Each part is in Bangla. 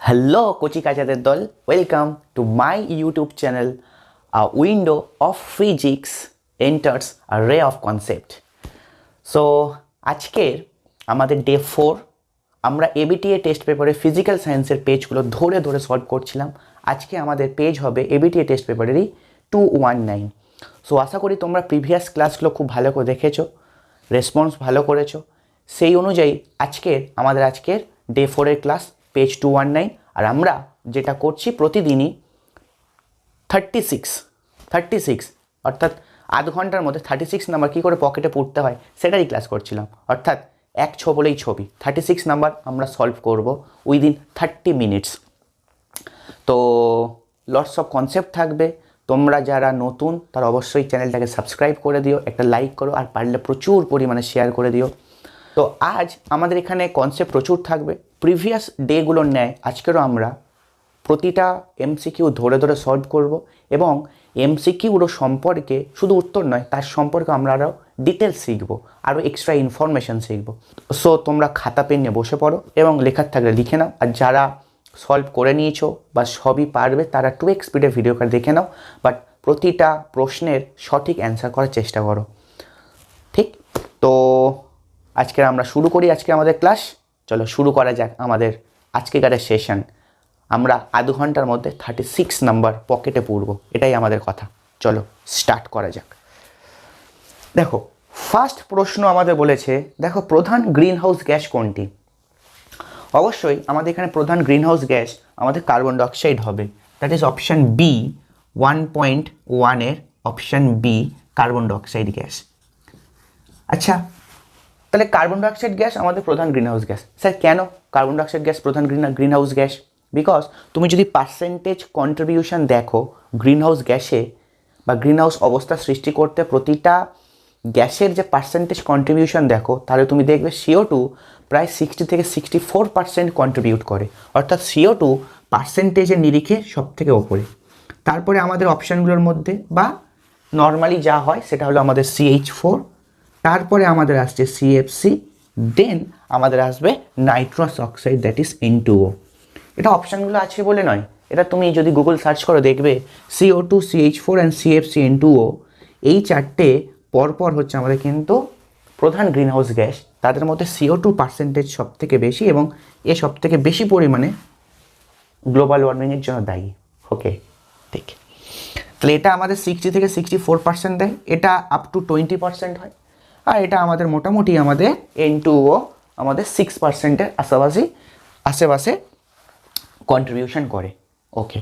হ্যালো কচি কাচাদের দল, welcome to my YouTube channel. A window of physics enters আ রে অফ কনসেপ্ট। সো আজকের আমাদের ডে 4। আমরা এবিটিএ টেস্ট পেপারে ফিজিক্যাল সায়েন্সের পেজগুলো ধরে ধরে সলভ করছিলাম। আজকে আমাদের পেজ হবে এবিটিএ টেস্ট পেপারেরই 219। সো আশা করি তোমরা প্রিভিয়াস ক্লাসগুলো খুব ভালো করে দেখেছো, রেসপন্স ভালো করেছো। সেই অনুযায়ী আজকের ডে 4-এর ক্লাস পেজ 219। আর আমরা যেটা করছি প্রতিদিনই 36 অর্থাৎ আধ ঘন্টার মধ্যে 36 নাম্বার কী করে পকেটে পড়তে হয় সেটারই ক্লাস করছিলাম। অর্থাৎ এক বলেই ছবি 36 নাম্বার আমরা সলভ করব উইদিন 30 মিনিটস। তো লটস অফ কনসেপ্ট থাকবে। তোমরা যারা নতুন তারা অবশ্যই চ্যানেলটাকে সাবস্ক্রাইব করে দিও, একটা লাইক করো, আর পারলে প্রচুর পরিমাণে শেয়ার করে দিও। তো আজ আমাদের এখানে কনসেপ্ট প্রচুর থাকবে। প্রিভিয়াস ডেগুলোর ন্যায় আজকেরও আমরা প্রতিটা এমসিকিউ ধরে ধরে সলভ করব এবং এমসিকিউরও সম্পর্কে শুধু উত্তর নয়, তার সম্পর্কে আমরা আরও ডিটেলস শিখব, আরও এক্সট্রা ইনফরমেশান শিখব। সো তোমরা খাতা পেন নিয়ে বসে পড়ো এবং লেখার থাকলে লিখে নাও। আর যারা সলভ করে নিয়েছো বা সবই পারবে তারা 2x স্পিডে ভিডিও কার্ড দেখে নাও, বাট প্রতিটা প্রশ্নের সঠিক অ্যান্সার করার চেষ্টা করো। ঠিক তো আজকে আমরা শুরু করি আমাদের ক্লাস। চলো শুরু করা যাক আমাদের আজকেকারের সেশন। আমরা আধ ঘন্টার মধ্যে 36 নাম্বার পকেটে পড়ব, এটাই আমাদের কথা। চলো স্টার্ট করা যাক। দেখো ফার্স্ট প্রশ্ন আমাদের বলেছে, দেখো প্রধান গ্রিন হাউস গ্যাস কোনটি? অবশ্যই আমাদের এখানে প্রধান গ্রিন হাউস গ্যাস আমাদের কার্বন ডাইঅক্সাইড হবে। দ্যাট ইজ অপশান বি, 1.1-এর option B carbon dioxide gas. আচ্ছা, তাহলে কার্বন ডাইঅক্সাইড গ্যাস আমাদের প্রধান গ্রিন হাউস গ্যাস। স্যার কেন কার্বন ডাইঅক্সাইড গ্যাস প্রধান গ্রিন হাউস গ্যাস? বিকজ তুমি যদি পার্সেন্টেজ কন্ট্রিবিউশন দেখো গ্রিন হাউস গ্যাসে বা গ্রিন হাউস অবস্থা সৃষ্টি করতে প্রতিটা গ্যাসের যে পার্সেন্টেজ কন্ট্রিবিউশন দেখো, তাহলে তুমি দেখবে CO2 প্রায় 60 থেকে 64% কন্ট্রিবিউট করে। অর্থাৎ CO2 পার্সেন্টেজের নিরিখে সব থেকে ওপরে। তারপরে আমাদের অপশানগুলোর মধ্যে বা নর্মালি যা হয় সেটা হলো আমাদের CH4, তারপরে আমাদের আসছে CFC, দেন আমাদের আসবে nitrous oxide, that is N2O। এটা অপশানগুলো আছে বলে নয়, এটা তুমি যদি গুগল সার্চ করো দেখবে CO2, CH4 and CFC, N2O এই চারটে পরপর হচ্ছে আমাদের কিন্তু প্রধান গ্রিন হাউস গ্যাস। তাদের মধ্যে CO2 পার্সেন্টেজ সব থেকে বেশি এবং এ সব থেকে বেশি পরিমাণে গ্লোবাল ওয়ার্মিংয়ের জন্য দায়ী। ওকে, ঠিক। তাহলে এটা আমাদের 60 থেকে 64% দেয়, এটা আপ টু 20% হয়। আর এটা আমাদের মোটামুটি আমাদের N2O আমাদের 6%-এর আশেপাশে কন্ট্রিবিউশন করে। ওকে,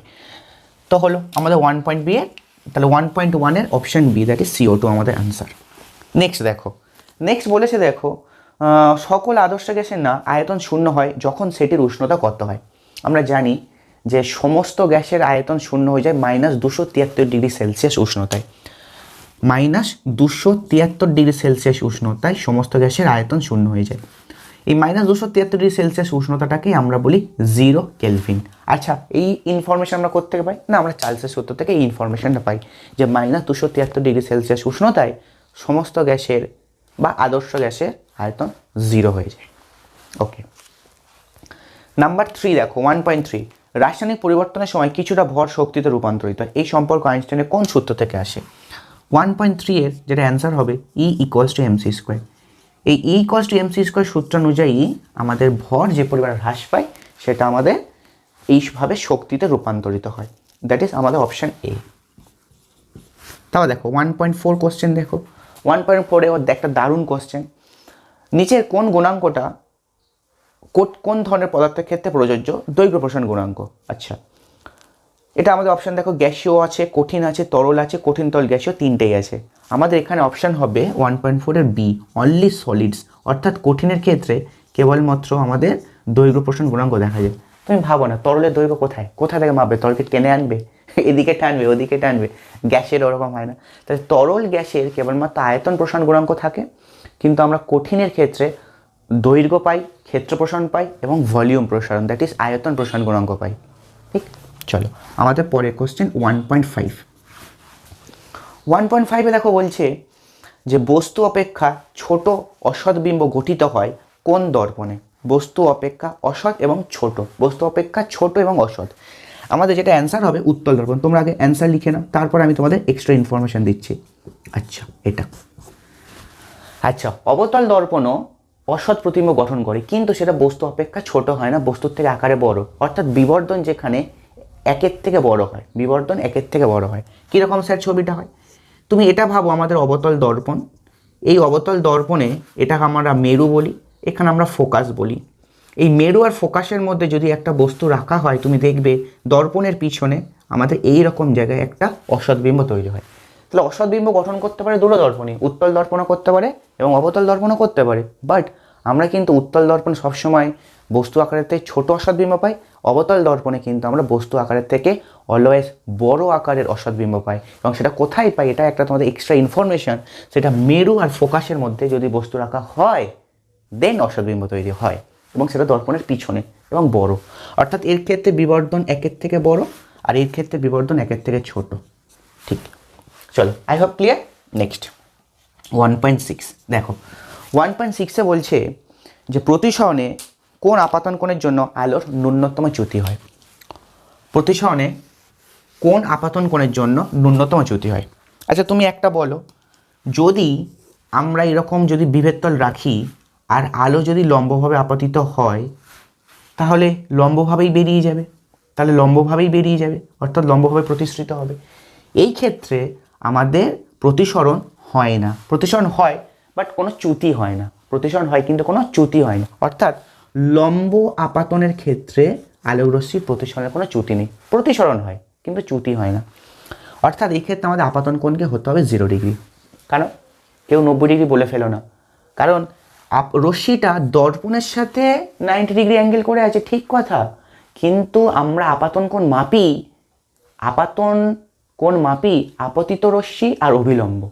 তো হলো আমাদের 1.B এর, তাহলে 1.1-এর option B, that is CO2 আমাদের অ্যান্সার। নেক্সট বলেছে দেখো সকল আদর্শ গ্যাসের না আয়তন শূন্য হয় যখন সেটির উষ্ণতা কত হয়? আমরা জানি যে সমস্ত গ্যাসের আয়তন শূন্য হয়ে যায় -273°C উষ্ণতায়। -273°C উষ্ণতায় সমস্ত গ্যাসের আয়তন শূন্য হয়ে যায়। এই -273°C উষ্ণতাটাকেই আমরা বলি 0 কেলভিন। আচ্ছা, এই ইনফরমেশন আমরা কোথা থেকে পাই? না, আমরা চার্লসের সূত্র থেকে এই ইনফরমেশনটা পাই যে -273°C উষ্ণতায় সমস্ত গ্যাসের বা আদর্শ গ্যাসের আয়তন 0 হয়ে যায়। ওকে, নাম্বার 3 দেখো 1.3, রাসায়নিক পরিবর্তনের সময় কিছুটা ভর শক্তিতে রূপান্তরিত হয়। এই সম্পর্ক আইনস্টাইনের কোন সূত্র থেকে আসে? 1.3 এর যেটা অ্যান্সার হবে E = mc²। এই E = mc² সূত্র অনুযায়ী আমাদের ভর যে পরিমাণ হ্রাস পায় সেটা আমাদের এইভাবে শক্তিতে রূপান্তরিত হয়। দ্যাট ইজ আমাদের অপশান এ। তাহলে দেখো 1.4 কোশ্চেন, দেখো 1.4-এ একটা দারুণ কোশ্চেন। নিচের কোন গুণাঙ্কটা কোন ধরনের পদার্থের ক্ষেত্রে প্রযোজ্য? দৈর্ঘ্য প্রসারণ গুণাঙ্ক। আচ্ছা, এটা আমাদের অপশান দেখো গ্যাসীয় আছে, কঠিন আছে, তরল আছে, কঠিন তরল গ্যাসীয় তিনটেই আছে। আমাদের এখানে অপশান হবে 1.4-এর বি, অনলি সলিডস। অর্থাৎ কঠিনের ক্ষেত্রে কেবলমাত্র আমাদের দৈর্ঘ্য প্রসারণ গুণাঙ্ক দেখা যায়। তুমি ভাবো না, তরলের দৈর্ঘ্য কোথায় থেকে মাপবে? তরলকে টেনে আনবে, এদিকে টানবে, ওদিকে টানবে। গ্যাসের ওরকম হয় না। তাহলে তরল গ্যাসের কেবলমাত্র আয়তন প্রসারণ গুণাঙ্ক থাকে, কিন্তু আমরা কঠিনের ক্ষেত্রে দৈর্ঘ্য পাই, ক্ষেত্র প্রসারণ পাই এবং ভলিউম প্রসারণ, দ্যাট ইজ আয়তন প্রসারণ গুণাঙ্ক পাই। ঠিক, চলো আমাদের পরের কোশ্চেন 1.5-এ দেখো বলছে যে বস্তু অপেক্ষা ছোট অসৎ বিম্ব গঠিত হয় কোন দর্পণে? বস্তু অপেক্ষা অসৎ এবং ছোট, বস্তু অপেক্ষা ছোট এবং অসৎ। আমাদের যেটা অ্যান্সার হবে উত্তল দর্পণ। তোমরা আগে অ্যান্সার লিখে নাও, তারপর আমি তোমাদের এক্সট্রা ইনফরমেশন দিচ্ছি। আচ্ছা এটা, আচ্ছা অবতল দর্পণও অসৎ প্রতিবিম্ব গঠন করে, কিন্তু সেটা বস্তু অপেক্ষা ছোট হয় না, বস্তুর থেকে আকারে বড়, অর্থাৎ বিবর্ধন যেখানে একের থেকে বড় হয়, বিবর্ধন একের থেকে বড় হয়। কীরকম স্যার ছবিটা হয়? তুমি এটা ভাবো আমাদের অবতল দর্পণ, এই অবতল দর্পণে এটাকে আমরা মেরু বলি, এখানে আমরা ফোকাস বলি। এই মেরু আর ফোকাসের মধ্যে যদি একটা বস্তু রাখা হয়, তুমি দেখবে দর্পণের পিছনে আমাদের এই রকম জায়গায় একটা অসৎ বিম্ব তৈরি হয়। তাহলে অসৎ বিম্ব গঠন করতে পারে দুটো দর্পণই, উত্তল দর্পণও করতে পারে এবং অবতল দর্পণও করতে পারে। বাট আমরা কিন্তু উত্তল দর্পণে সবসময় বস্তু আকারের থেকে ছোট অসৎ বিম্ব পাই, অবতল দর্পণে কিন্তু আমরা বস্তু আকারের থেকে অলওয়েজ বড় আকারের অসৎ বিম্ব পাই। এবং সেটা কোথায় পাই, এটা একটা তোমাদের এক্সট্রা ইনফরমেশন, সেটা মেরু আর ফোকাসের মধ্যে যদি বস্তু রাখা হয় দেন অসৎ বিম্ব তৈরি হয়, এবং সেটা দর্পণের পিছনে এবং বড়। অর্থাৎ এর ক্ষেত্রে বিবর্ধন একের থেকে বড় আর এর ক্ষেত্রে বিবর্ধন একের থেকে ছোট। ঠিক, চলো আই হোপ ক্লিয়ার। নেক্সট 1.6 দেখো, 1.6-এ বলছে যে প্রতিসরণে কোন আপাতন কোণের জন্য আলোর ন্যূনতম চ্যুতি হয়। প্রতিসরণে কোন আপাতন কোণের জন্য ন্যূনতম চ্যুতি হয়? আচ্ছা তুমি একটা বলো, যদি আমরা এরকম যদি বিভেদতল রাখি আর আলো যদি লম্বভাবে আপতিত হয়, তাহলে লম্বভাবেই বেরিয়ে যাবে, তাহলে লম্বভাবেই বেরিয়ে যাবে, অর্থাৎ লম্বভাবে প্রতিসৃত হবে। এই ক্ষেত্রে আমাদের প্রতিসরণ হয় না, প্রতিসরণ হয় বাট কোনো চ্যুতি হয় না, প্রতিসরণ হয় কিন্তু কোনো চ্যুতি হয় না। অর্থাৎ লম্ব আপাতনের ক্ষেত্রে আলোক রশ্মির প্রতিসরণের কোনো চ্যুতি নেই, প্রতিসরণ হয় কিন্তু চ্যুতি হয় না। অর্থাৎ এই ক্ষেত্রে আমাদের আপাতন কোণকে হতে হবে 0 ডিগ্রি। কারণ কেউ 90 ডিগ্রি বলে ফেলো না, কারণ রশ্মিটা দর্পণের সাথে 90 ডিগ্রি অ্যাঙ্গেল করে আছে, ঠিক কথা, কিন্তু আমরা আপাতন কোণ মাপি, আপাতন কোণ মাপি আপতিত রশ্মি আর অভিলম্ব।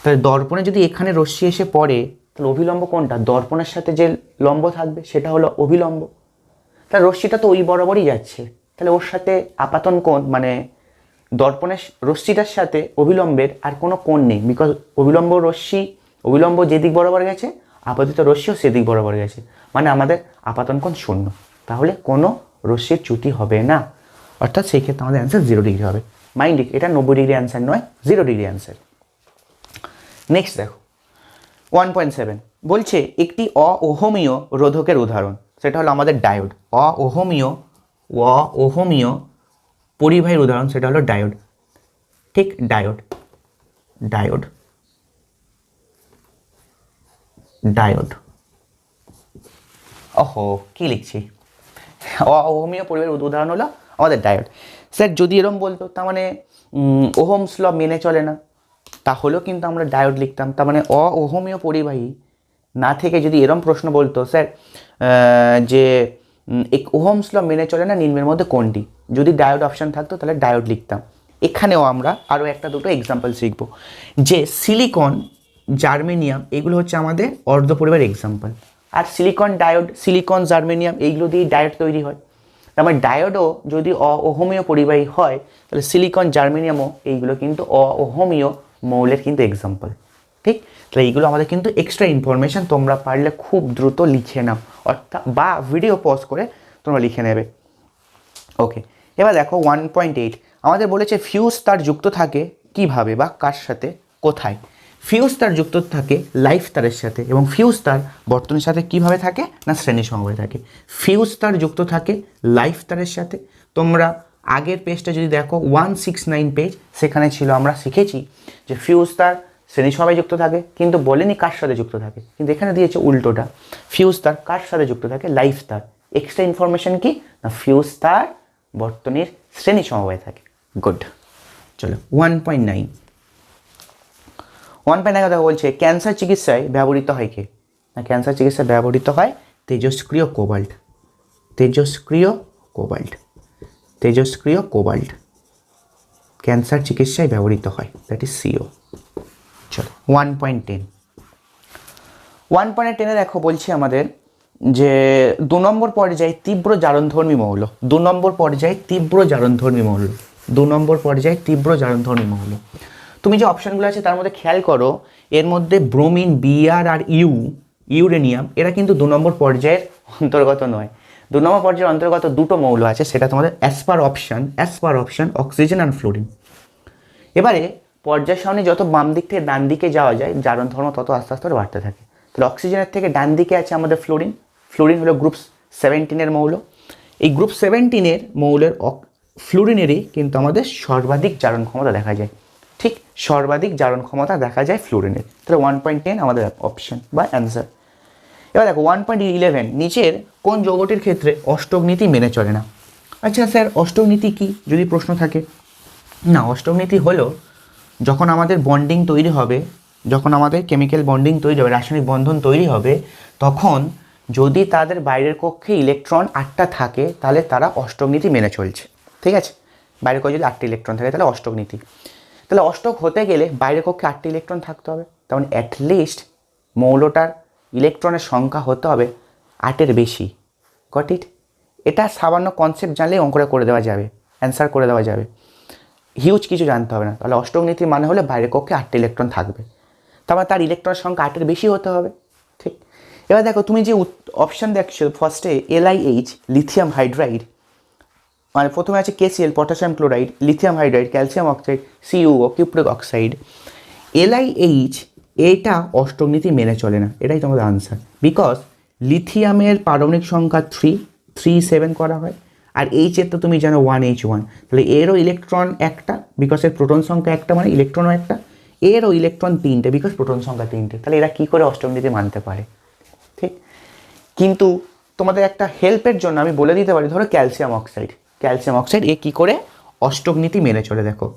তাহলে দর্পণে যদি এখানে রশ্মি এসে পড়ে, তাহলে অভিলম্ব কোনটা? দর্পণের সাথে যে লম্ব থাকবে সেটা হলো অভিলম্ব। তাহলে রশ্মিটা তো ওই বরাবরই যাচ্ছে, তাহলে ওর সাথে আপাতন কোণ মানে দর্পণের রশ্মিটার সাথে অভিলম্বের আর কোনো কোণ নেই, বিকজ অভিলম্ব রশ্মি, অভিলম্ব যেদিক বরাবর গেছে আপতিত রশ্মিও সেদিক বরাবর গেছে, মানে আমাদের আপাতন কোণ 0, তাহলে কোনো রশ্মির চ্যুতি হবে না। অর্থাৎ সেই ক্ষেত্রে আমাদের অ্যান্সার 0 ডিগ্রি হবে। মাইন্ড এটা 90 ডিগ্রি অ্যান্সার নয়, 0 ডিগ্রি অ্যান্সার। নেক্সট দেখো 1.7 বলছে একটি অওহমীয় রোধকের উদাহরণ, সেটা হলো আমাদের ডায়োড। অওহমীয় পরিবাহীর উদাহরণ সেটা হলো ডায়োড। ঠিক, ডায়োড ডায়োড ডায়োড ওহো কি লিখছি, অওহমীয় পরিবাহীর উদাহরণ হলো আমাদের ডায়োড। স্যার যদি এরম বলতো তার মানে ওহমস ল মেনে চলে না, তাহলেও কিন্তু আমরা ডায়োড লিখতাম। তার মানে অওহমীয় পরিবাহী না থেকে যদি এরম প্রশ্ন বলতো স্যার যে ওহমস ল মেনে চলে না নিম্নের মধ্যে কোনটি, যদি ডায়োড অপশান থাকতো তাহলে ডায়োড লিখতাম। এখানেও আমরা আরও একটা দুটো এক্সাম্পল শিখব, যে সিলিকন, জার্মেনিয়াম এগুলো হচ্ছে আমাদের অর্ধ পরিবারের এক্সাম্পল। আর সিলিকন ডায়োড, সিলিকন জার্মেনিয়াম এইগুলো দিয়ে ডায়োড তৈরি হয়। তার মানে ডায়োডও যদি অওহমীয় পরিবাহী হয়, তাহলে সিলিকন জার্মেনিয়ামও এইগুলো কিন্তু অওহমীয় মৌলের কিন্তু এক্সাম্পল। ঠিক, তাহলে এইগুলো আমাদের কিন্তু এক্সট্রা ইনফরমেশান, তোমরা পারলে খুব দ্রুত লিখে নাও, অর্থাৎ বা ভিডিও পজ করে তোমরা লিখে নেবে। ওকে, এবার দেখো 1.8 আমাদের বলেছে ফিউজ তার যুক্ত থাকে কিভাবে বা কার সাথে, কোথায়? ফিউজ তার যুক্ত থাকে লাইফ তারের সাথে, এবং ফিউজ তার বর্তনীর সাথে কিভাবে থাকে না শ্রেণী সমবায়ে থাকে। ফিউজ তার যুক্ত থাকে লাইফ তারের সাথে। তোমরা আগের পেজটা যদি দেখো 169 পেজ, সেখানে ছিল আমরা শিখেছি যে ফিউজ তার শ্রেণী সমবায়ে যুক্ত থাকে, কিন্তু বলেনি কার সাথে যুক্ত থাকে, কিন্তু এখানে দিয়েছে উল্টোটা, ফিউজ তার কার সাথে যুক্ত থাকে, লাইফ তার। এক্সট্রা ইনফরমেশন কি না ফিউজ তার বর্তনীর শ্রেণী সমবায়ে থাকে। গুড, চলো 1.9 কথা বলছে ক্যান্সার চিকিৎসায় ব্যবহৃত হয় কে না, ক্যান্সার চিকিৎসায় ব্যবহৃত হয় তেজস্ক্রিয় কোবাল্ট। তেজস্ক্রিয় কোবাল্ট, তেজস্ক্রিয় কোবাল্ট ক্যান্সার চিকিৎসায় ব্যবহৃত হয়, দ্যাট ইজ CO। চলো 1.10 দেখো বলছি আমাদের যে 2 নম্বর পর্যায়ে তীব্র জারণধর্মী মৌল, 2 নম্বর পর্যায়ে তীব্র জারণধর্মী মৌল, 2 নম্বর পর্যায়ে তীব্র জারণধর্মী মৌল। তুমি যে অপশানগুলো আছে তার মধ্যে খেয়াল করো, এর মধ্যে ব্রোমিন, Br আর U ইউরেনিয়াম, এরা কিন্তু 2 নম্বর পর্যায়ের অন্তর্গত নয়। 2 নম্বর পর্যায়ের অন্তর্গত দুটো মৌল আছে, সেটা তোমাদের as per option oxygen and fluorine. এবারে পর্যায় সারণী যত বাম দিক থেকে ডান দিকে যাওয়া যায়, জারণ ধর্ম তত আস্তে আস্তে বাড়তে থাকে। তাহলে অক্সিজেনের থেকে ডান দিকে আছে আমাদের ফ্লোরিন। ফ্লোরিন হলো গ্রুপ 17 মৌল। এই গ্রুপ 17 মৌলের ফ্লোরিনেরই কিন্তু আমাদের সর্বাধিক জারণ ক্ষমতা দেখা যায়। ঠিক সর্বাধিক জারণ ক্ষমতা দেখা যায় ফ্লোরিনের। তাহলে 1.10 আমাদের অপশন বা অ্যান্সার। এবার দেখো 1.11, নিচের কোন যৌগটির ক্ষেত্রে অষ্টক নীতি মেনে চলে না? আচ্ছা স্যার, অষ্টক নীতি কি যদি প্রশ্ন থাকে? না, অষ্টক নীতি হলো যখন আমাদের বন্ডিং তৈরি হবে, যখন আমাদের কেমিক্যাল বন্ডিং তৈরি হবে, রাসায়নিক বন্ধন তৈরি হবে, তখন যদি তাদের বাইরের কক্ষে ইলেকট্রন 8টা থাকে তাহলে তারা অষ্টক নীতি মেনে চলছে। ঠিক আছে, বাইরের কক্ষে যদি 8টি ইলেকট্রন থাকে তাহলে অষ্টক নীতি। তাহলে অষ্টক হতে গেলে বাইরের কক্ষে 8টি ইলেকট্রন থাকতে হবে, তেমন অ্যাটলিস্ট মৌলটার ইলেকট্রনের সংখ্যা হতে হবে 8-এর বেশি। Got it? এটা সামান্য কনসেপ্ট জানলেই অঙ্কটা করে দেওয়া যাবে, অ্যান্সার করে দেওয়া যাবে, হিউজ কিছু জানতে হবে না। তাহলে অষ্টক নীতি মানে হলে বাইরের কক্ষে 8টি ইলেকট্রন থাকবে, তারপর তার ইলেকট্রনের সংখ্যা 8-এর বেশি হতে হবে। ঠিক, এবার দেখো তুমি যে অপশান দেখছো ফার্স্টে LiH লিথিয়াম হাইড্রাইড, মানে প্রথমে আছে KCl potassium chloride, lithium hydride, calcium oxide, CuO cupric oxide. LiH এটা অষ্টক নীতি মেনে চলে না, এটাই তোমাদের আনসার। বিকজ লিথিয়ামের পারমাণবিক সংখ্যা 3.37 করা হয়, আর এইচের তো তুমি জানো 1H1, তাহলে এরও ইলেকট্রন একটা, বিকজ এর প্রোটন সংখ্যা একটা মানে ইলেকট্রনও একটা, এরও ইলেকট্রন 3টে, বিকজ প্রোটন সংখ্যা 3টে। তাহলে এরা কী করে অষ্টক নীতি মানতে পারে? ঠিক, কিন্তু তোমাদের একটা হেল্পের জন্য আমি বলে দিতে পারি, ধরো ক্যালসিয়াম অক্সাইড এ কী করে অষ্টক নীতি মেনে চলে। দেখো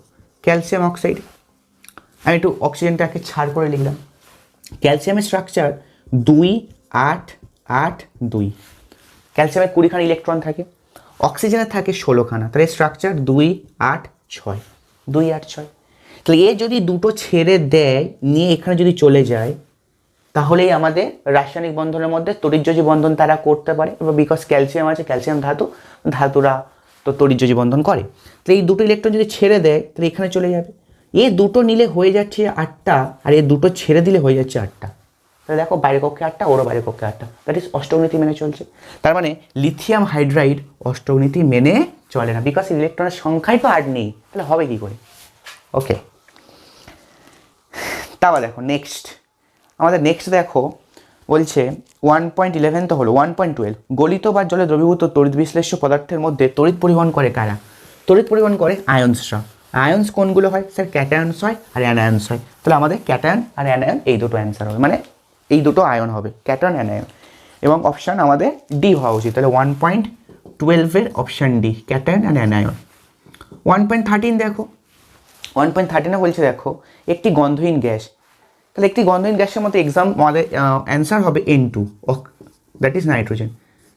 ক্যালসিয়াম অক্সাইড, আমি একটু অক্সিজেনটাকে ছাড় করে লিখলাম। ক্যালসিয়ামের স্ট্রাকচার 2-8-8-2, ক্যালসিয়ামের 20খানা ইলেকট্রন থাকে, অক্সিজেনের থাকে 16খানা, তাহলে স্ট্রাকচার 2-8-6, 2-8-6। তাহলে এ যদি দুটো ছেড়ে দেয়, নিয়ে এখানে যদি চলে যায়, তাহলেই আমাদের রাসায়নিক বন্ধনের মধ্যে তড়িৎযোজী বন্ধন তারা করতে পারে। এবার বিকজ ক্যালসিয়াম আছে, ক্যালসিয়াম ধাতুরা তো তড়িৎযোজী বন্ধন করে। তাহলে এই দুটো ইলেকট্রন যদি ছেড়ে দেয় তাহলে এখানে চলে যাবে। এ দুটো নিলে হয়ে যাচ্ছে 8টা, আর এ দুটো ছেড়ে দিলে হয়ে যাচ্ছে 8টা। তাহলে দেখো বাইরের কক্ষে 8টা, ওরও বাইরের কক্ষে 8টা, দ্যাট ইজ অষ্টক নীতি মেনে চলছে। তার মানে লিথিয়াম হাইড্রাইড অষ্টক নীতি মেনে চলে না, বিকজ ইলেকট্রনের সংখ্যাই তো 8 নেই, তাহলে হবে কী করে? ওকে, তারপর দেখো নেক্সট দেখো বলছে 1.11 তো হলো, 1.12 গলিত বা জলে দ্রবীভূত তড়িৎ বিশ্লেষ্য পদার্থের মধ্যে তড়িৎ পরিবহন করে কারা? তড়িৎ পরিবহন করে আয়ন্সরা। আয়ন্স কোনগুলো হয় স্যার? ক্যাটায়ন্স হয় আর অ্যানায়ন্স হয়। তাহলে আমাদের ক্যাটায়ন আর অ্যানায়ন এই দুটো অ্যান্সার হবে, মানে এই দুটো আয়ন হবে, ক্যাটায়ন অ্যানায়ন, এবং অপশান আমাদের ডি হওয়া উচিত। তাহলে 1.12 অপশান ডি, ক্যাটায়ন আর অ্যানায়ন। 1.13 দেখো, 1.13 বলছে দেখো একটি গন্ধহীন গ্যাস। তাহলে একটি গন্ধহীন গ্যাসের মধ্যে আমাদের অ্যান্সার হবে N2, that is nitrogen.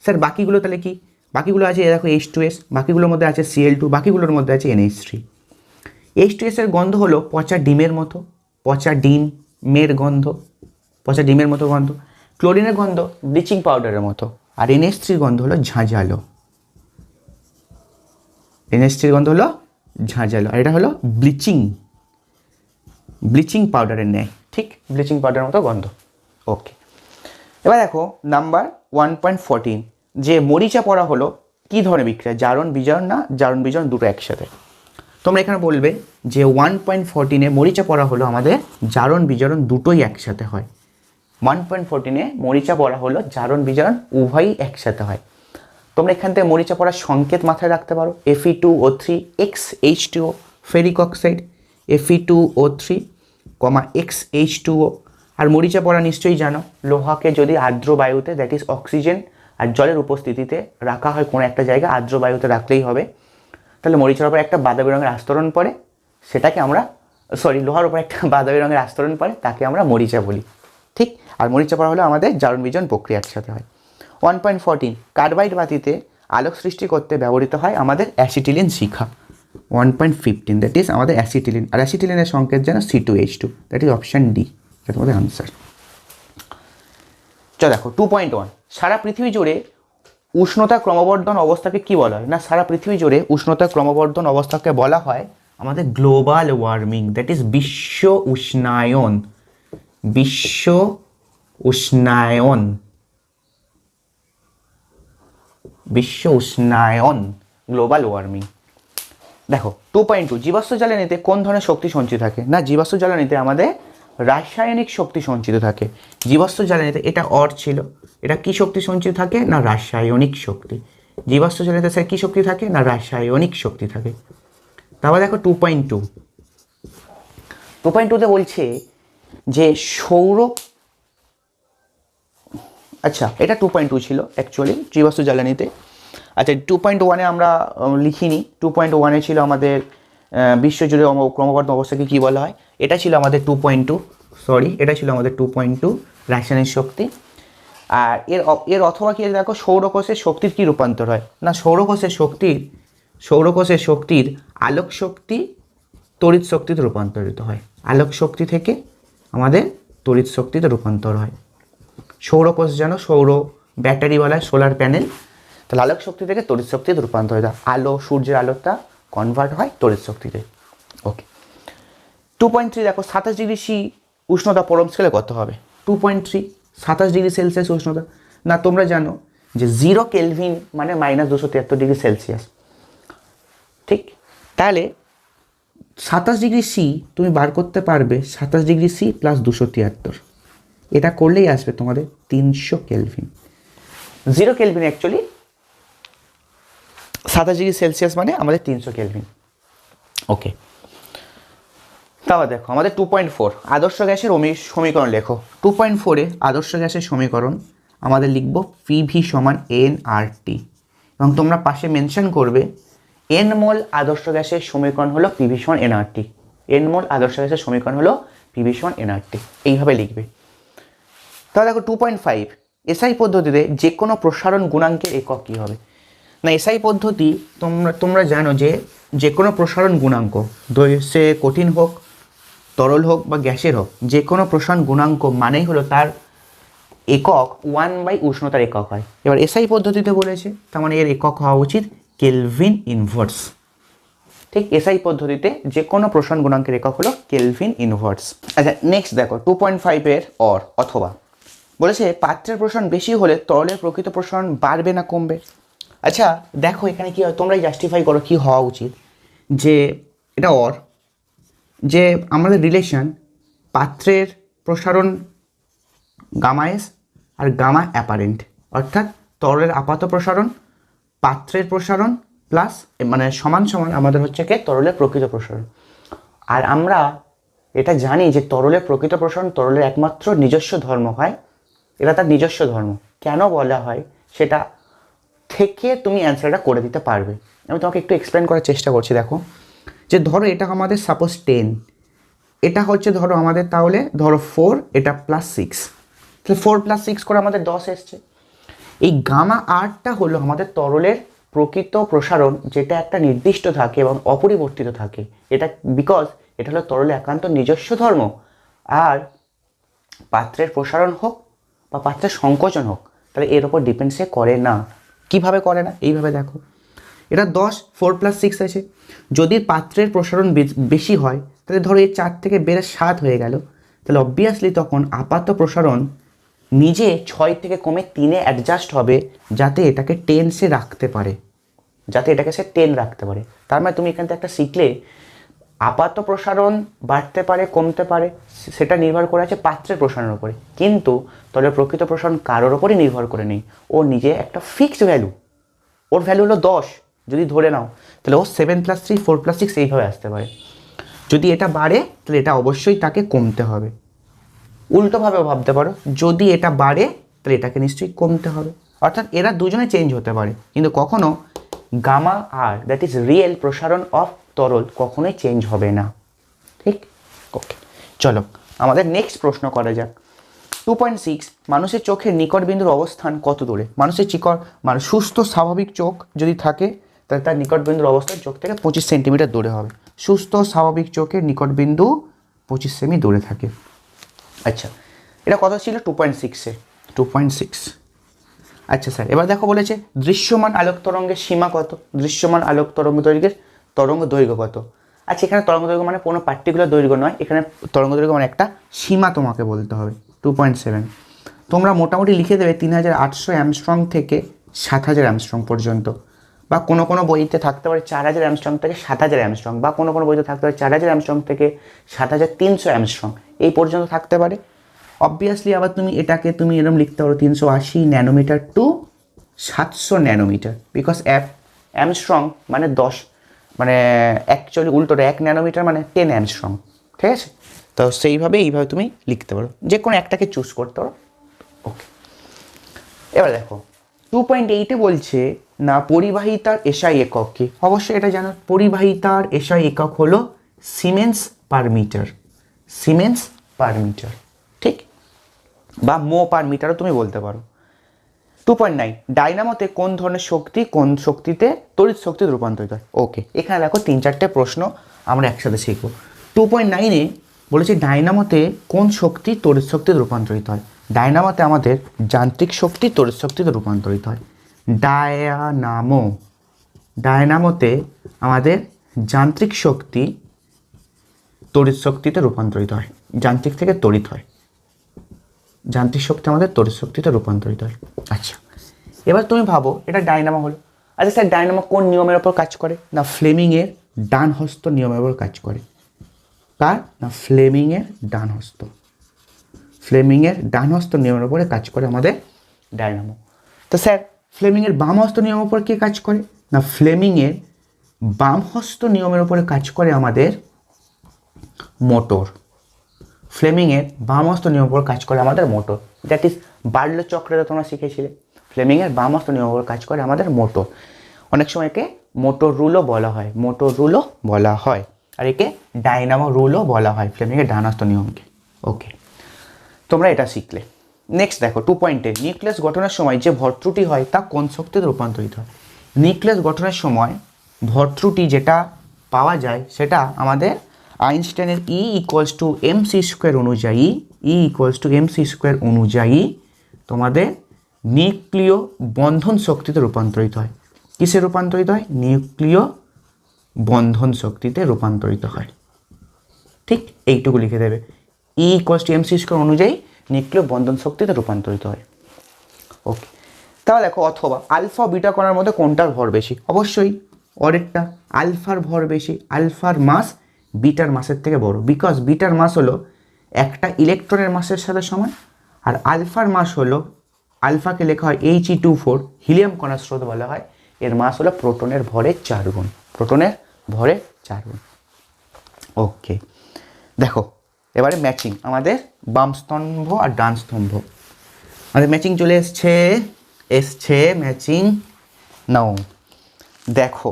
Sir বাকিগুলো তাহলে কি? বাকিগুলো আছে দেখো H2S, বাকিগুলোর মধ্যে আছে Cl2, বাকিগুলোর মধ্যে আছে NH3। H2S এর গন্ধ হলো পচা ডিমের মতো, পচা ডিমের মতো গন্ধ। ক্লোরিনের গন্ধ ব্লিচিং পাউডারের মতো, আর NH3 গন্ধ হলো ঝাঁঝালো। NH3 গন্ধ হলো ঝাঁঝালো, আর এটা হলো ব্লিচিং পাউডারের ন্যায়। ঠিক, ব্লিচিং পাউডারের মতো গন্ধ। ওকে, এবার দেখো নাম্বার 1.14, যে মরিচা পড়া হলো কী ধরনের বিক্রিয়া? জারণ বিজারণ না জারণ বিজারণ দুটো একসাথে? তোমরা এখানে বলবে যে 1.14 মরিচা পড়া হলো আমাদের জারণ বিজারণ দুটোই একসাথে হয়। 1.14 মরিচা পড়া হলো জারণ বিজারণ উভয়ই একসাথে হয়। তোমরা এখান থেকে মরিচা পড়ার সংকেত মাথায় রাখতে পারো, Fe2O3 XH2O ferric oxide, Fe2O3, XH2O। আর মরিচা পড়া নিশ্চয়ই জানো, লোহাকে যদি আর্দ্র বায়ুতে, দ্যাট ইজ অক্সিজেন আর জলের উপস্থিতিতে রাখা হয় কোনো একটা জায়গায়, আর্দ্র বায়ুতে রাখলেই হবে, তাহলে মরিচার উপর একটা বাদামি রঙের আস্তরণ পড়ে, সেটাকে আমরা লোহার উপর একটা বাদামি রঙের আস্তরণ পড়ে, তাকে আমরা মরিচা বলি। ঠিক, আর মরিচা পড়া হলো আমাদের জারণ বিজারণ প্রক্রিয়া একসাথে হয়। 1.14 কার্বাইড বাতিতে আলোক সৃষ্টি করতে ব্যবহৃত হয় আমাদের অ্যাসিটিলিন শিখা। 1.15 দ্যাট ইজ আমাদের অ্যাসিটিলিন, আর অ্যাসিটিলিনের সংকেত যেন C2H2, that is option D, এটা তোমাদের আনসার। চলো দেখো 2.1 সারা পৃথিবী জুড়ে উষ্ণতা ক্রমবর্ধন অবস্থাকে কি বলা হয়? না, সারা পৃথিবী জুড়ে উষ্ণতা ক্রমবর্ধন অবস্থাকে বলা হয় আমাদের গ্লোবাল ওয়ার্মিং, দ্যাট ইজ বিশ্ব উষ্ণায়ন। বিশ্ব উষ্ণায়ন, বিশ্ব উষ্ণায়ন, গ্লোবাল ওয়ার্মিং। দেখো 2.2 জীবাশ্ম জ্বালানিতে কোন ধরনের শক্তি সঞ্চিত থাকে? না, জীবাশ্ম জ্বালানিতে আমাদের রাসায়নিক শক্তি সঞ্চিত থাকে। জীবাশ্ম জ্বালানিতে এটা ছিল, এটা কি শক্তি সঞ্চিত থাকে? না রাসায়নিক শক্তি। জীবাশ্ম জ্বালানিতে স্যার কি শক্তি থাকে? না রাসায়নিক শক্তি থাকে। তারপর দেখো 2.2তে বলছে যে সৌর, আচ্ছা এটা 2.2 ছিল অ্যাকচুয়ালি জীবাশ্ম জ্বালানিতে। আচ্ছা 2.1-এ আমরা লিখিনি, 2.1-এ ছিল আমাদের বিশ্বজুড়ে ক্রমবর্ধমান অবস্থাকে কী বলা হয়, এটা ছিল আমাদের 2.2, সরি এটা ছিল আমাদের 2.2 রাসায়নিক শক্তি। আর এর অথবা কি দেখো সৌরকোষের শক্তির কী রূপান্তর হয়? না সৌরকোষের শক্তির আলোক শক্তি তড়িৎ শক্তিতে রূপান্তরিত হয়। আলোক শক্তি থেকে আমাদের তড়িৎ শক্তিতে রূপান্তর হয়। সৌরকোষ যেন সৌর ব্যাটারি বলা হয়, সোলার প্যানেল, তাহলে আলোক শক্তি থেকে তড়িৎ শক্তিতে রূপান্তরিত হয়। আলো, সূর্যের আলোটা কনভার্ট হয় তড়িৎ শক্তিতে। ওকে 2.3 দেখো 27 ডিগ্রি সি উষ্ণতা পরম স্কেলে কত হবে? 2.3 27 ডিগ্রি সেলসিয়াস উষ্ণতা। না তোমরা জানো যে 0 কেলভিন মানে -273 ডিগ্রি সেলসিয়াস, ঠিক? তাহলে 27 ডিগ্রি সি তুমি বার করতে পারবে 27 ডিগ্রি সি প্লাস 273, এটা করলেই আসবে তোমাদের 300 kelvin. 0 kelvin actually 27 degree celsius মানে আমাদের 300 কেলভিন। ওকে তারপর দেখো আমাদের 2.4 আদর্শ গ্যাসের সমীকরণ লেখো। 2.4-এ আদর্শ গ্যাসের সমীকরণ আমাদের লিখব পিভি সমান এনআরটি, এবং তোমরা পাশে মেনশন করবে এন মোল আদর্শ গ্যাসের সমীকরণ হলো পিভি সমান এনআরটি। এন মোল আদর্শ গ্যাসের সমীকরণ হলো পিভি সমান এনআরটি, এইভাবে লিখবে। তাহলে দেখো 2.5 এসআই পদ্ধতিতে যে কোনো প্রসারণ গুণাঙ্কের একক কী হবে? না এসআই পদ্ধতি তোমরা জানো যে কোনো প্রসারণ গুণাঙ্ক, সে কঠিন হোক, তরল হোক বা গ্যাসের হোক, যে কোনো প্রসারণ গুণাঙ্ক মানেই হলো তার একক 1/, উষ্ণতার একক হয়। এবার এসআই পদ্ধতিতে বলেছে, তার মানে এর একক হওয়া উচিত কেলভিন ইনভার্স, ঠিক? এসআই পদ্ধতিতে যে কোনো প্রসারণ গুণাঙ্কের একক হলো কেলভিন ইনভার্স। আচ্ছা নেক্সট দেখো 2.5-এর অথবা বলেছে পাত্রের প্রসারণ বেশি হলে তরলের প্রকৃত প্রসারণ বাড়বে না কমবে? আচ্ছা দেখো এখানে কি হয়, তোমরাই জাস্টিফাই করো কি হওয়া উচিত। যে এটা যে আমাদের রিলেশন পাত্রের প্রসারণ গামা এস আর গামা অ্যাপারেন্ট, অর্থাৎ তরলের আপাত প্রসারণ পাত্রের প্রসারণ প্লাস মানে সমান সমান আমাদের হচ্ছে কি তরলের প্রকৃত প্রসারণ। আর আমরা এটা জানি যে তরলের প্রকৃত প্রসারণ তরলের একমাত্র নিজস্ব ধর্ম হয়, এটা তার নিজস্ব ধর্ম। কেন বলা হয় সেটা থেকে তুমি অ্যান্সারটা করে দিতে পারবে। আমি তোমাকে একটু এক্সপ্লেন করার চেষ্টা করছি। দেখো যে ধরো এটা আমাদের সাপোজ 10, এটা হচ্ছে ধরো আমাদের তাহলে ধরো 4, এটা +6, তাহলে 4 + 6 করে আমাদের 10 এসছে। এই গামা আরটা হলো আমাদের তরলের প্রকৃত প্রসারণ, যেটা একটা নির্দিষ্ট থাকে এবং অপরিবর্তিত থাকে। এটা বিকজ এটা হলো তরলের একান্ত নিজস্ব ধর্ম। আর পাত্রের প্রসারণ হোক বা পাত্রের সংকোচন হোক, তাহলে এর ওপর ডিপেন্ড সে করে না। কিভাবে করে না? এইভাবে দেখো এটা 10, 4 + 6 আছে। যদি পাত্রের প্রসারণ বেশি হয় তাহলে ধরো এই 4 থেকে বেড়ে 7 হয়ে গেল, তাহলে অবভিয়াসলি তখন আপাত প্রসারণ নিজে 6 থেকে কমে 3-এ অ্যাডজাস্ট হবে, যাতে এটাকে 10 সে রাখতে পারে, যাতে এটাকে সে 10 রাখতে পারে। তার মানে তুমি এখান থেকে একটা শিখলে আপাত প্রসারণ বাড়তে পারে কমতে পারে, সেটা নির্ভর করে আছে পাত্রের প্রসারণের উপরে, কিন্তু তবে প্রকৃত প্রসারণ কারোর ওপরই নির্ভর করে নেই। ও নিজে একটা ফিক্সড ভ্যালু, ওর ভ্যালু হলো 10 যদি ধরে নাও, তাহলে ও 7 + 3, 4 + 6 এইভাবে আসতে পারে। যদি এটা বাড়ে তাহলে এটা অবশ্যই তাকে কমতে হবে। উল্টোভাবেও ভাবতে পারো, যদি এটা বাড়ে তাহলে এটাকে নিশ্চয়ই কমতে হবে। অর্থাৎ এরা দুজনে চেঞ্জ হতে পারে, কিন্তু কখনো গামা আর দ্যাট ইজ রিয়েল প্রসারণ অফ তরল কখনোই চেঞ্জ হবে না, ঠিক? ওকে চলো আমাদের নেক্সট প্রশ্ন করা যাক। 2.6 মানুষের চোখের নিকট বিন্দুর অবস্থান কত দূরে? মানুষের মানে সুস্থ স্বাভাবিক চোখ যদি থাকে তাহলে তার নিকট বিন্দুর অবস্থান চোখ থেকে 25 সেন্টিমিটার দূরে হবে। সুস্থ স্বাভাবিক চোখের নিকট বিন্দু 25 সেমি দূরে থাকে। আচ্ছা এটা কত ছিল? 2.6-এ 2.6। আচ্ছা স্যার এবার দেখো বলেছে দৃশ্যমান আলোক তরঙ্গের সীমা কত? দৃশ্যমান আলোক তরঙ্গ দৈর্ঘ্য কত? আচ্ছা এখানে তরঙ্গ দৈর্ঘ্য মানে কোনো পার্টিকুলার দৈর্ঘ্য নয়, এখানে তরঙ্গ দৈর্ঘ্য মানে একটা সীমা তোমাকে বলতে হবে। 2.7 তোমরা মোটামুটি লিখে দেবে 3800 অ্যামস্ট্রং থেকে 7000 অ্যামস্ট্রং পর্যন্ত, বা কোনো কোনো বইতে থাকতে পারে 4000 অ্যামস্ট্রং থেকে 7000 অ্যামস্ট্রং, বা কোনো কোনো বইতে থাকতে পারে 4000 অ্যামস্ট্রং থেকে 7300 অ্যামস্ট্রং, এই পর্যন্ত থাকতে পারে। অবভিয়াসলি আবার তুমি এটাকে তুমি এরকম লিখতে পারো 380 nanometre to 700 nanometre, because angstrom মানে 10, মানে অ্যাকচুয়ালি উল্টোটা 1 ন্যানোমিটার মানে 10 অ্যামস্ট্রং, ঠিক আছে? তো সেইভাবে এইভাবে তুমি লিখতে পারো, যে কোনো একটাকে চুজ করতে পারো। ওকে, এবার দেখো 2.8-এ বলছে না পরিবাহিতার এসআই একক কি? অবশ্যই এটা জানো, পরিবাহিতার এসআই একক হলো siemens per metre, siemens per metre, ঠিক, বা মো পার মিটারও তুমি বলতে পারো। 2.9 ডাইনামোতে কোন ধরনের শক্তি কোন শক্তিতে তড়িৎ শক্তিতে রূপান্তরিত হয়? ওকে, এখানে দেখো 3-4টে প্রশ্ন আমরা একসাথে শিখবো। 2.9-এ বলেছে ডাইনামোতে কোন শক্তি তড়িৎ শক্তিতে রূপান্তরিত হয়? ডাইনামোতে আমাদের যান্ত্রিক শক্তি তড়িৎ শক্তিতে রূপান্তরিত হয়। ডায়নামোতে আমাদের যান্ত্রিক শক্তি তড়িৎ শক্তিতে রূপান্তরিত হয়, যান্ত্রিক থেকে তড়িৎ হয়, যান্ত্রিক শক্তি আমাদের তড়িৎ শক্তিতে রূপান্তরিত হয়। আচ্ছা, এবার তুমি ভাবো এটা ডায়নামো হলো। আচ্ছা স্যার, ডায়নামো কোন নিয়মের ওপর কাজ করে? না ফ্লেমিংয়ের ডান হস্ত নিয়মের ওপর কাজ করে। কার? না ফ্লেমিংয়ের ডান হস্ত, ফ্লেমিংয়ের ডান হস্ত নিয়মের উপরে কাজ করে আমাদের ডায়নামো। তো স্যার ফ্লেমিংয়ের বাম হস্ত নিয়মের উপর কে কাজ করে? না ফ্লেমিংয়ের বাম হস্ত নিয়মের উপরে কাজ করে আমাদের মোটর। ফ্লেমিংয়ের বাম হস্ত নিয়মের উপর কাজ করে আমাদের মোটর, দ্যাট ইজ বার্লো চক্রে তোমরা শিখেছিলে। ফ্লেমিংয়ের বাম হস্ত নিয়মের উপর কাজ করে আমাদের মোটর। অনেক সময় একে মোটর রুলও বলা হয়, মোটর রুলও বলা হয়, আর একে ডায়নামো রুলও বলা হয় ফ্লেমিংয়ের ডান হস্ত নিয়মকে। ওকে, তোমরা এটা শিখলে। নেক্সট দেখো 2.10 নিউক্লিয়াস গঠনের সময় যে ভর ত্রুটি হয় তা কোন শক্তিতে রূপান্তরিত হয়? নিউক্লিয়াস গঠনের সময় ভর ত্রুটি যেটা পাওয়া যায় সেটা আমাদের আইনস্টাইনের E=mc² অনুযায়ী, E=mc² অনুযায়ী তোমাদের নিউক্লিয় বন্ধন শক্তিতে রূপান্তরিত হয়। কিসে রূপান্তরিত হয়? নিউক্লিয় বন্ধন শক্তিতে রূপান্তরিত হয়। ঠিক, এইটুকু লিখে দেবে, E=mc² অনুযায়ী নিউক্লিয় বন্ধন শক্তিতে রূপান্তরিত হয়। ওকে, তাহলে দেখো অথবা আলফা বিটা কণার মধ্যে কোনটার ভর বেশি? অবশ্যই অরেরটা, আলফার ভর বেশি, আলফার মাস বিটার মাসের থেকে বড়, বিকজ বিটার মাস হলো একটা ইলেকট্রনের মাসের সাথে সমান, আর আলফার মাস হলো, আলফাকে লেখা হয় He2 4, হিলিয়াম কণার স্রোত বলা হয়, এর মাস হলো প্রোটনের ভরের 4 গুণ, প্রোটনের ভরের 4 গুণ। ওকে, দেখো এবারে ম্যাচিং, আমাদের বাম স্তম্ভ আর ডান স্তম্ভ আমাদের ম্যাচিং চলে এসছে ম্যাচিং। নাও দেখো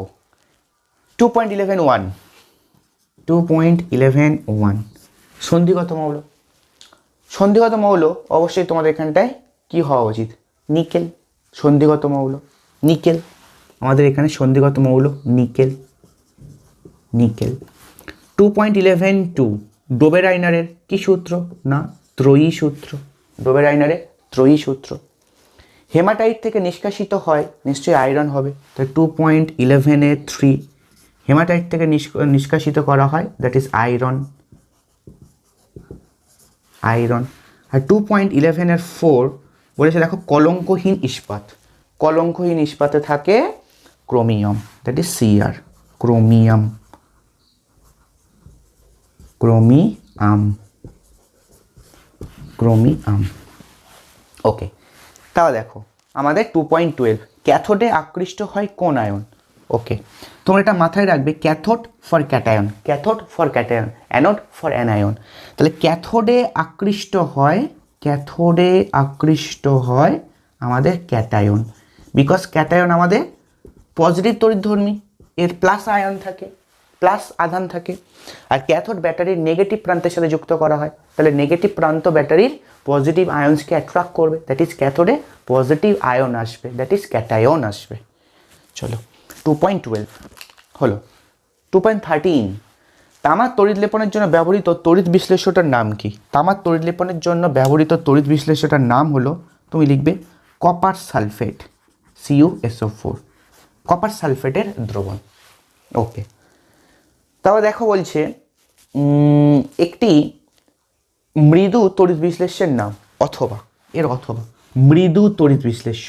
2.11 সন্ধিগত মৌল। সন্ধিগত মৌল অবশ্যই তোমাদের এখানটায় কি হওয়া উচিত? নিকেল। সন্ধিগত মৌল নিকেল, আমাদের এখানে সন্ধিগত মৌল নিকেল, নিকেল। 2.11 ডোবেরাইনারের কি সূত্র? না ত্রয়ী সূত্র, ডোবেরাইনারের ত্রয়ী সূত্র। হেমাটাইট থেকে নিষ্কাশিত হয় নিশ্চয়ই আয়রন হবে, তাই 2.11-3 হেমাটাইট থেকে নিষ্কাশিত করা হয়, দ্যাট ইজ আয়রন, আয়রন। আর 2.11-4 বলেছে দেখো কলঙ্কহীন ইস্পাত, কলঙ্কহীন ইস্পাতে থাকে chromium, that is Cr, chromium, chromium, chromium. Okay, তাহলে দেখো আমাদের 2.12 ক্যাথোডে আকৃষ্ট হয় কোন আয়ন? ওকে, তোমরা এটা মাথায় রাখবে, cathode for cation, cathode for cation, anode for anion. তাহলে ক্যাথোডে আকৃষ্ট হয়, ক্যাথোডে আকৃষ্ট হয় আমাদের ক্যাটায়ন, বিকজ ক্যাটায়ন আমাদের পজিটিভ তড়িৎধর্মী, এর প্লাস আয়ন থাকে, প্লাস আধান থাকে। আর ক্যাথোড ব্যাটারির নেগেটিভ প্রান্তের সাথে যুক্ত করা হয়, তাহলে নেগেটিভ প্রান্ত ব্যাটারির পজিটিভ আয়নসকে অ্যাট্রাক্ট করবে, দ্যাট ইজ ক্যাথোডে পজিটিভ আয়ন আসবে, দ্যাট ইজ ক্যাটায়ন আসবে। চলো 2.12 হলো। 2.13 তামার তড়িৎ লেপনের জন্য ব্যবহৃত তড়িৎ বিশ্লেষ্যটার নাম কি? তামার তড়িৎ লেপনের জন্য ব্যবহৃত তড়িৎ বিশ্লেষ্যটার নাম হলো, তুমি লিখবে কপার সালফেট, CuSO4, কপার সালফেটের দ্রবণ। ওকে, তাহলে দেখো বলছে একটি মৃদু তড়িৎ বিশ্লেষ্যের নাম, অথবা এর অথবা মৃদু তড়িৎ বিশ্লেষ্য।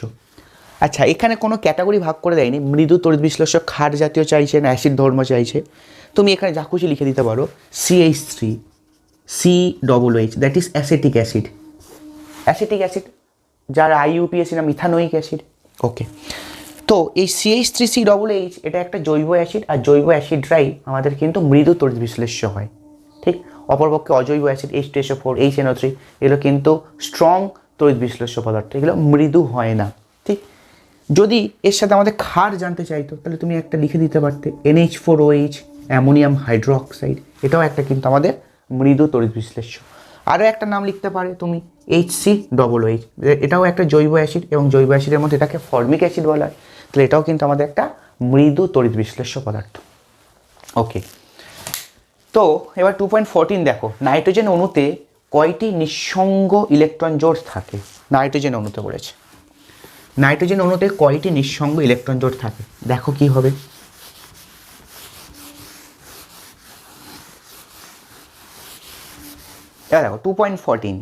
আচ্ছা, এখানে কোনো ক্যাটাগরি ভাগ করে দেয়নি, মৃদু তড়িৎ বিশ্লেষ্য ক্ষার জাতীয় চাইছে না অ্যাসিড ধর্ম চাইছে, তুমি এখানে যা খুশি লিখে দিতে পারো, CH3 COOH, that is acetic acid. Acetic acid যার IUPAC নাম ইথানোয়িক অ্যাসিড। ওকে, তো এই CH3COOH এটা একটা জৈব অ্যাসিড, আর জৈব অ্যাসিডরাই আমাদের কিন্তু মৃদু তড়িৎ বিশ্লেষ্য হয়, ঠিক। অপরপক্ষে অজৈব অ্যাসিড H2SO4 HNO3 এগুলো কিন্তু স্ট্রং তড়িৎ বিশ্লেষ্য পদার্থ, এগুলো মৃদু হয় না, ঠিক। যদি এর সাথে আমাদের ক্ষার জানতে চাইতো তাহলে তুমি একটা লিখে দিতে পারতে NH4OH অ্যামোনিয়াম হাইড্রোক্সাইড, এটাও একটা কিন্তু আমাদের মৃদু তড়িৎ বিশ্লেষ্য। আরও একটা নাম লিখতে পারে তুমি HCOOH, এটাও একটা জৈব অ্যাসিড এবং জৈব অ্যাসিডের মধ্যে এটাকে ফর্মিক অ্যাসিড বলা হয়, তাহলে এটাও কিন্তু আমাদের একটা মৃদু তড়িৎ বিশ্লেষ্য পদার্থ। ওকে, তো এবার 2.14 দেখো, নাইট্রোজেন অণুতে কয়টি নিঃসঙ্গ ইলেকট্রন জোড় থাকে? নাইট্রোজেন অণুতে বলেছে, নাইট্রোজেন অণুতে কয়টি নিঃসঙ্গ ইলেকট্রন জোড় থাকে, দেখো কি হবে। এবার দেখো 2.14,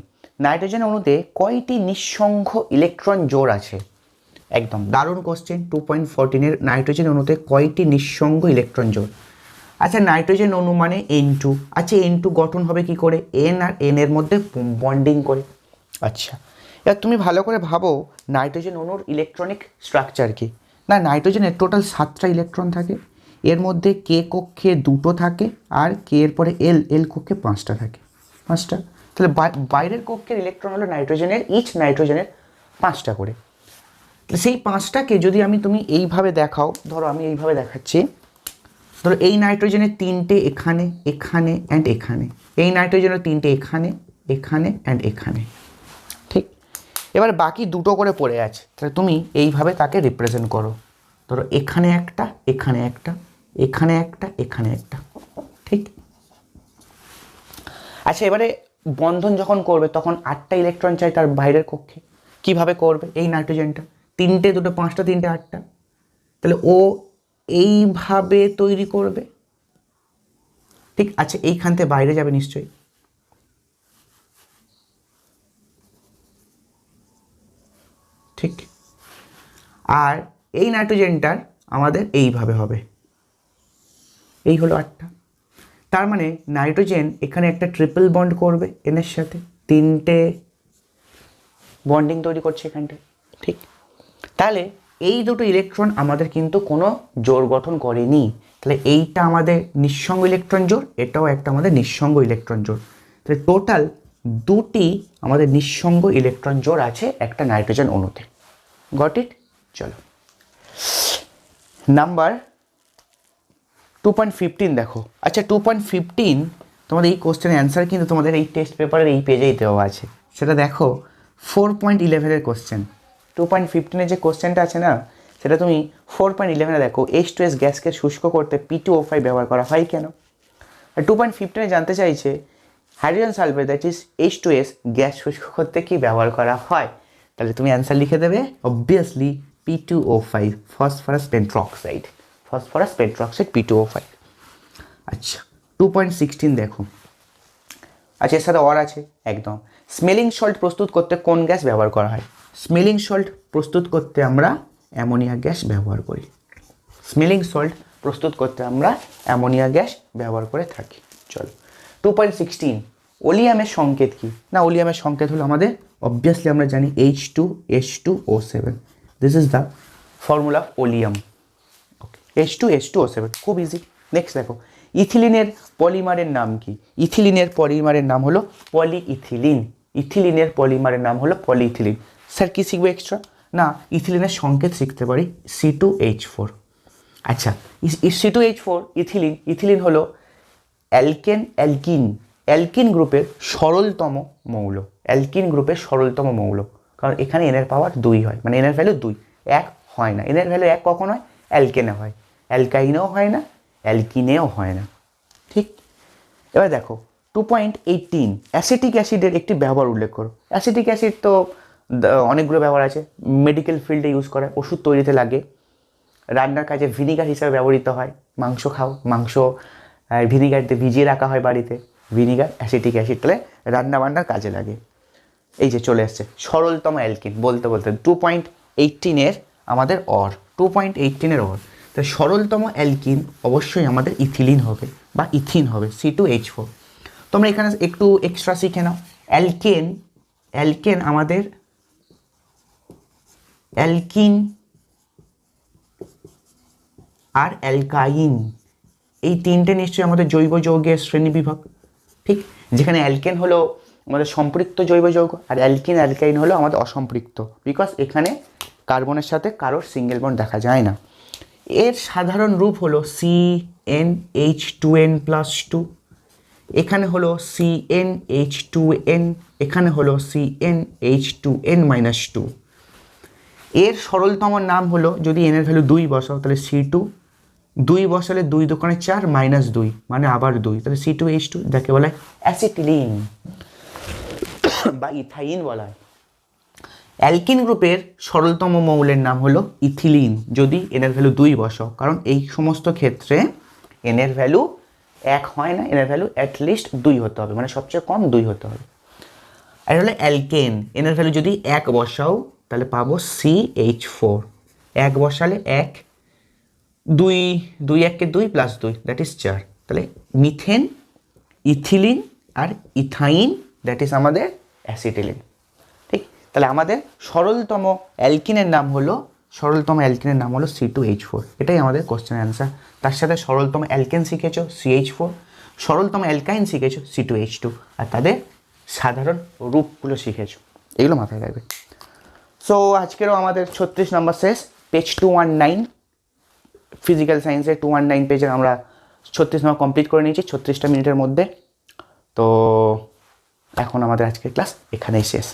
নাইট্রোজেন অণুতে কয়টি নিঃসঙ্গ ইলেকট্রন জোড় আছে? একদম দারুণ কোশ্চেন। 2.14 নাইট্রোজেন অণুতে কয়টি নিঃসঙ্গ ইলেকট্রন জোড়? আচ্ছা, নাইট্রোজেন অণু মানে N2, আচ্ছা N2 গঠন হবে কি করে? N আর N এর মধ্যে বন্ডিং করে। আচ্ছা, এবার তুমি ভালো করে ভাবো নাইট্রোজেন অণুর ইলেকট্রনিক স্ট্রাকচার কি। না, নাইট্রোজেনের টোটাল 7টা ইলেকট্রন থাকে, এর মধ্যে K কক্ষে 2টো থাকে, আর K এর পরে L কক্ষে 5টা থাকে, 5টা। তাহলে বাইরের কক্ষের ইলেকট্রন হলো নাইট্রোজেনের, ইচ নাইট্রোজেনের 5টা করে। সেই 5টাকে যদি তুমি এইভাবে দেখাও, ধরো আমি এইভাবে দেখাচ্ছি, ধরো এই নাইট্রোজেনের 3টে এখানে, এখানে অ্যান্ড এখানে, এই নাইট্রোজেনের 3টে এখানে, এখানে অ্যান্ড এখানে, ঠিক। এবার বাকি 2টো করে পড়ে আছে, তাহলে তুমি এইভাবে তাকে রিপ্রেজেন্ট করো, ধরো এখানে একটা, এখানে একটা, এখানে একটা, এখানে একটা, ঠিক। আচ্ছা, এবারে বন্ধন যখন করবে তখন 8টা ইলেকট্রন চাই তার বাইরের কক্ষে, কিভাবে করবে? এই নাইট্রোজেনটা 3টে, 2টো 5টা, 3টে 8টা, তাহলে ও এইভাবে তৈরি করবে, ঠিক। আচ্ছা, এইখান থেকে বাইরে যাবে নিশ্চয়ই, ঠিক। আর এই নাইট্রোজেনটার আমাদের এইভাবে হবে, এই হলো 8টা। তার মানে নাইট্রোজেন এখানে একটা ট্রিপল বন্ড করবে এনের সাথে, 3টে বন্ডিং তৈরি করছে এখানটায়, ঠিক। তাহলে এই দুটো ইলেকট্রন আমাদের কিন্তু কোনো জোড় গঠন করেনি, তাহলে এইটা আমাদের নিঃসঙ্গ ইলেকট্রন জোড়, এটাও একটা আমাদের নিঃসঙ্গ ইলেকট্রন জোড়, তাহলে টোটাল 2টি আমাদের নিঃসঙ্গ ইলেকট্রন জোড় আছে একটা নাইট্রোজেন অণুতে। Got it? চলো নাম্বার 2.15 দেখো। আচ্ছা, 2.15 তোমাদের এই কোশ্চেনের অ্যান্সার কিন্তু তোমাদের এই টেস্ট পেপারের এই পেজেই দেওয়া আছে, সেটা দেখো 4.11 কোশ্চেন। 2.15 যে কোশ্চেনটা আছে না, সেটা তুমি 4.11 দেখো, H2S গ্যাসকে শুষ্ক করতে P2O5 ব্যবহার করা হয় কেন? আর 2.15 জানতে চাইছে hydrogen sulphate that is H2S gas শুষ্ক করতে কি ব্যবহার করা হয়? তাহলে তুমি অ্যান্সার লিখে দেবে obviously P2O5, phosphorus pentoxide, phosphorus pentoxide P2O5। আচ্ছা, 2.16 দেখো। আচ্ছা, এর সাথে অর আছে একদম। স্মেলিং সল্ট প্রস্তুত করতে কোন গ্যাস ব্যবহার করা হয়? স্মেলিং সল্ট প্রস্তুত করতে আমরা অ্যামোনিয়া গ্যাস ব্যবহার করি। স্মেলিং সল্ট প্রস্তুত করতে আমরা অ্যামোনিয়া গ্যাস ব্যবহার করে থাকি। চলো 2.16, ওলিয়ামের সংকেত কি? না, ওলিয়ামের সংকেত হলো আমাদের অবভিয়াসলি আমরা জানি H2H2O7, this is the formula of oleum. Okay, H2H2O7, খুব ইজি। নেক্সট দেখো, ইথিলিনের পলিমারের নাম কি? ইথিলিনের পলিমারের নাম হলো পলিইথিলিন। ইথিলিনের পলিমারের নাম হলো পলিইথিলিন। স্যার কি শিখবো এক্সট্রা? না, ইথিলিনের সংকেত শিখতে পারি C2H4। আচ্ছা, C2H4 ইথিলিন, ইথিলিন হলো অ্যালকিন গ্রুপের সরলতম মৌল, অ্যালকিন গ্রুপের সরলতম মৌল, কারণ এখানে এনের পাওয়ার 2 হয়, মানে এনের ভ্যালু 2, 1 হয় না। এনের ভ্যালু 1 কখন হয়? অ্যালকেনে হয়, অ্যালকাইনেও হয় না, অ্যালকিনেও হয় না, ঠিক। এবার দেখো 2.18, অ্যাসিটিক অ্যাসিডের একটি ব্যবহার উল্লেখ করো। অ্যাসিটিক অ্যাসিড তো অনেকগুলো ব্যবহার আছে, মেডিকেল ফিল্ডে ইউজ করে, ওষুধ তৈরিতে লাগে, রান্নার কাজে ভিনিগার হিসাবে ব্যবহৃত হয়। মাংস খাও, মাংস ভিনিগার দিয়ে ভিজিয়ে রাখা হয় বাড়িতে, ভিনিগার অ্যাসিটিক অ্যাসিড, তাহলে রান্না বান্নার কাজে লাগে। এই যে চলে আসছে সরলতম অ্যালকিন, বলতে বলতে 2.18 আমাদের অর, 2.18 অর। তো সরলতম অ্যালকিন অবশ্যই আমাদের ইথিলিন হবে বা ইথিন হবে, C2H4। তোমরা এখানে একটু এক্সট্রা শিখে নাও, অ্যালকেন আমাদের অ্যালকিন আর অ্যালকাইন এই তিনটে নিশ্চয়ই আমাদের জৈব যৌগের শ্রেণীবিভাগ, ঠিক? যেখানে অ্যালকেন হলো আমাদের সম্পৃক্ত জৈব যৌগ আর অ্যালকাইন হলো আমাদের অসম্পৃক্ত, বিকজ এখানে কার্বনের সাথে কারোর সিঙ্গেল বন্ড দেখা যায় না। এর সাধারণ রূপ হলো CnH2n+2, এখানে হলো CnH2n, এখানে হলো CnH2n-2। এর সরলতম নাম হলো, যদি n এর ভ্যালু 2 বসাও তাহলে C2, 2 বসালে 2 দোকানে 4 -2 মানে আবার 2, তাহলে C2H2, যাকে বলা হয় অ্যাসিটিলিন বা ইথাইন বলা হয়। অ্যালকিন গ্রুপের সরলতম মৌলের নাম হলো ইথিলিন, যদি n এর ভ্যালু 2 বসাও, কারণ এই সমস্ত ক্ষেত্রে n এর ভ্যালু 1 হয় না, n এর ভ্যালু অ্যাটলিস্ট 2 হতে হবে, মানে সবচেয়ে কম 2 হতে হবে। আর হলো অ্যালকেন, n এর ভ্যালু যদি 1 বসাও তাহলে পাবো CH4, 1 বসালে 1, 2 1 কে 2 + 2 দ্যাট ইজ 4, তাহলে মিথেন, ইথিলিন আর ইথাইন দ্যাট ইজ আমাদের অ্যাসিটিলিন, ঠিক? তাহলে আমাদের সরলতম অ্যালকিনের নাম হলো C2H4, এটাই আমাদের কোশ্চেনের অ্যান্সার। তার সাথে সরলতম অ্যালকেন শিখেছো CH4, সরলতম অ্যালকাইন শিখেছো C2H2, আর তাদের সাধারণ রূপগুলো শিখেছো, এগুলো মাথায় রাখবে। সো আজকেরও আমাদের 36 নম্বর শেষ, পেজ 219, ফিজিক্যাল সায়েন্সের 219 পেজের আমরা 36 নম্বর কমপ্লিট করে নিয়েছি 36টা মিনিটের মধ্যে। তো এখন আমাদের আজকের ক্লাস এখানেই শেষ।